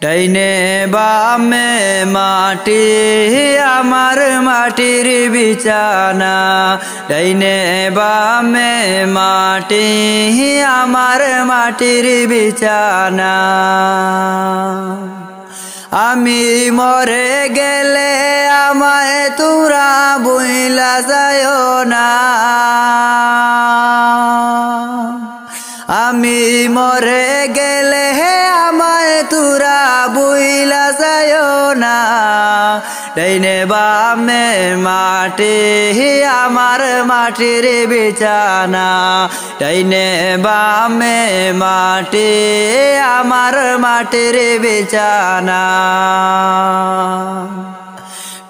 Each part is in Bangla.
ডাইনে বামে মাটি আমার মাটির বিছানা, ডাইনে বামে মাটি আমার মাটির বিছানা। আমি মরে গেলে আমায় তোরা ভুইলা যায়ও না, আমি মরে গেলে আমায় তোরা ভুইলা যায়ও না। ডাইনে বামে মাটি আমার মাটির বিছানা, ডাইনে বামে মাটি আমার মাটির বিছানা।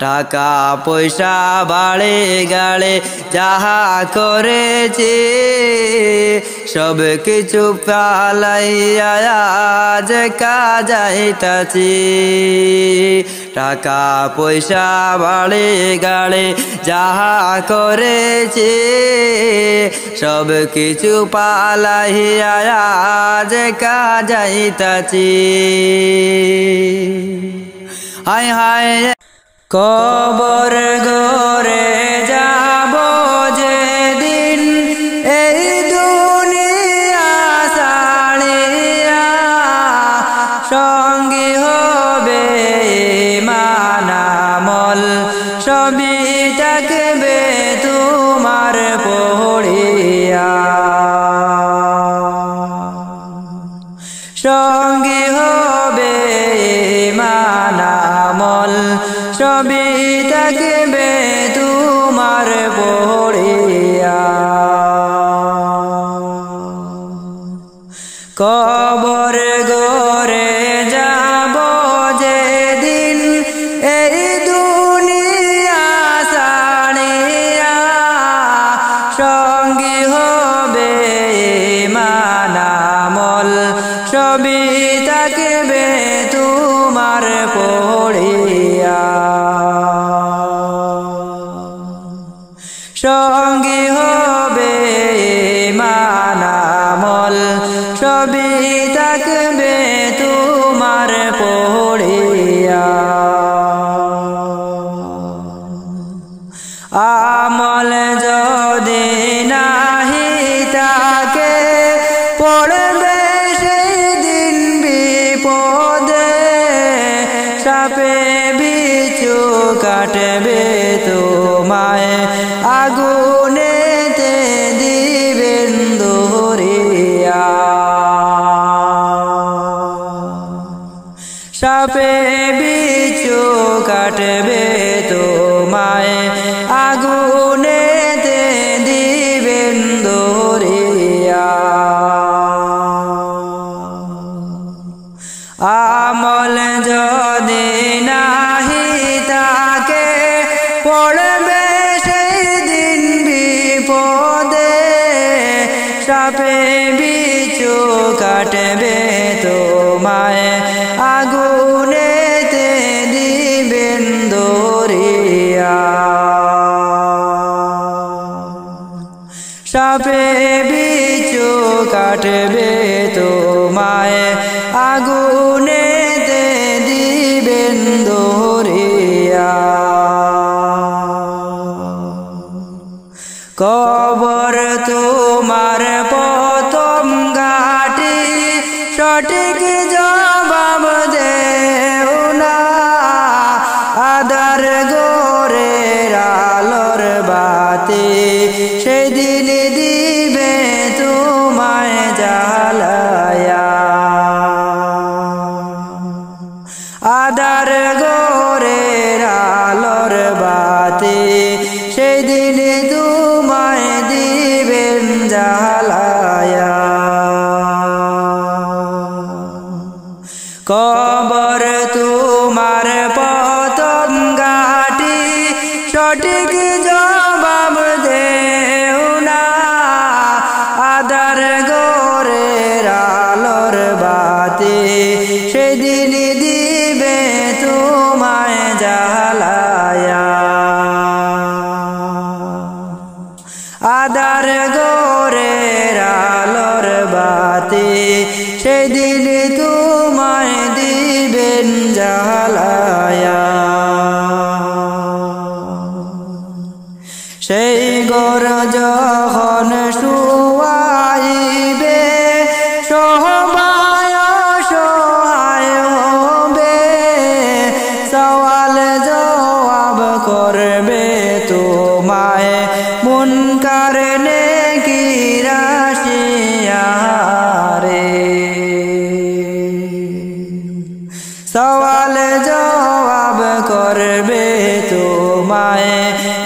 টাকা পয়সা বাড়ে গাড়ে যাহা করেছি সব কিছু পালাইয়া আজ কাজাইতাছি। টাকা পয়সা বাড়ে গাড়ে যাহা করেছি সব কিছু পালাইয়া আজ কাজাইতাছি। হায় হায় কবর ঘরে যাব যেদিন এই দুনিয়া ছাড়িয়া, সঙ্গী হবে ঈমান আমল সবই থাকবে তোমার পড়িয়া, সঙ্গী হবে ঈমান আমল সবই থাকবে তোমার পড়িয়া। কবর ঘরে যাব যেদিন এই দুনিয়া ছাড়িয়া, সঙ্গী হবে ঈমান আমল সবই থাকবে তোমার পড়িয়া, সঙ্গী হবে ঈমান আমল সবই থাকবে তোমার পড়িয়া। আমল যদি নাহি থাকে পড়বে সেই দিন বিপদে, সাপে বিছু কাটবে তোমায় আগুনেতে দিবেন ধরিয়া, সাপে বিছু কাটবে তোমায় আগুনেতে দিবেন ধরিয়া। আমল যদি নাহি থাকে পড়বে সেই দিন বিপদে, সাপে বিছু কাটবে তোমায় আগুনেতে দিবেন ধরিয়া, সাপে বিছু কাটবে তোমায় আগুনেতে দিবেন ধরিয়া। কবর তোমার প্রথম ঘাটি সঠিক জবাব দেও না, আধার ঘরের আলোর বাতি সেদিন দিবে তোমায় জ্বালায়া, আধার ঘরের আলোর বাতি সেদিন তোমায় দিবেন জ্বালায়া। কবর তোমার প্রথম ঘাটি সঠিক জবাব দেও না, আধার ঘরের আলোর বাতি সেদিন দিবে তোমায় জ্বালায়া, আধার ঘরের আলোর বাতি সেদিন তোমায় সওয়াল জবাব করবে তোমায়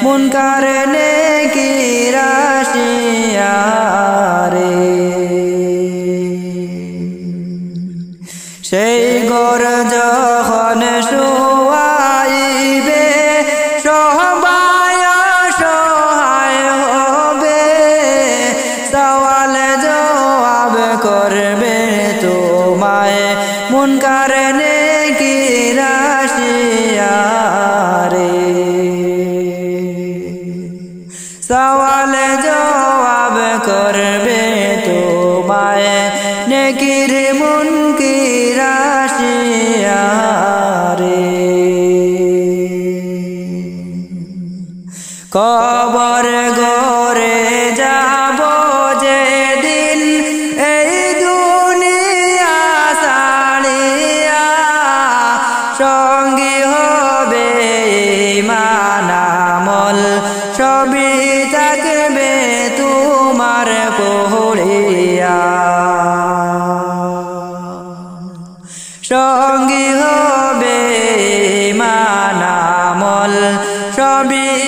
মুনকার নেকির আসিয়া রে। সেই ঘর যখন শুয়াইবে সবাই অসহায় হবে, সওয়াল জবাব করবে তোমায় মুনকার নেকির আসিয়া রে। সওয়াল জবাব করবে তোমায় নেকির মুনকির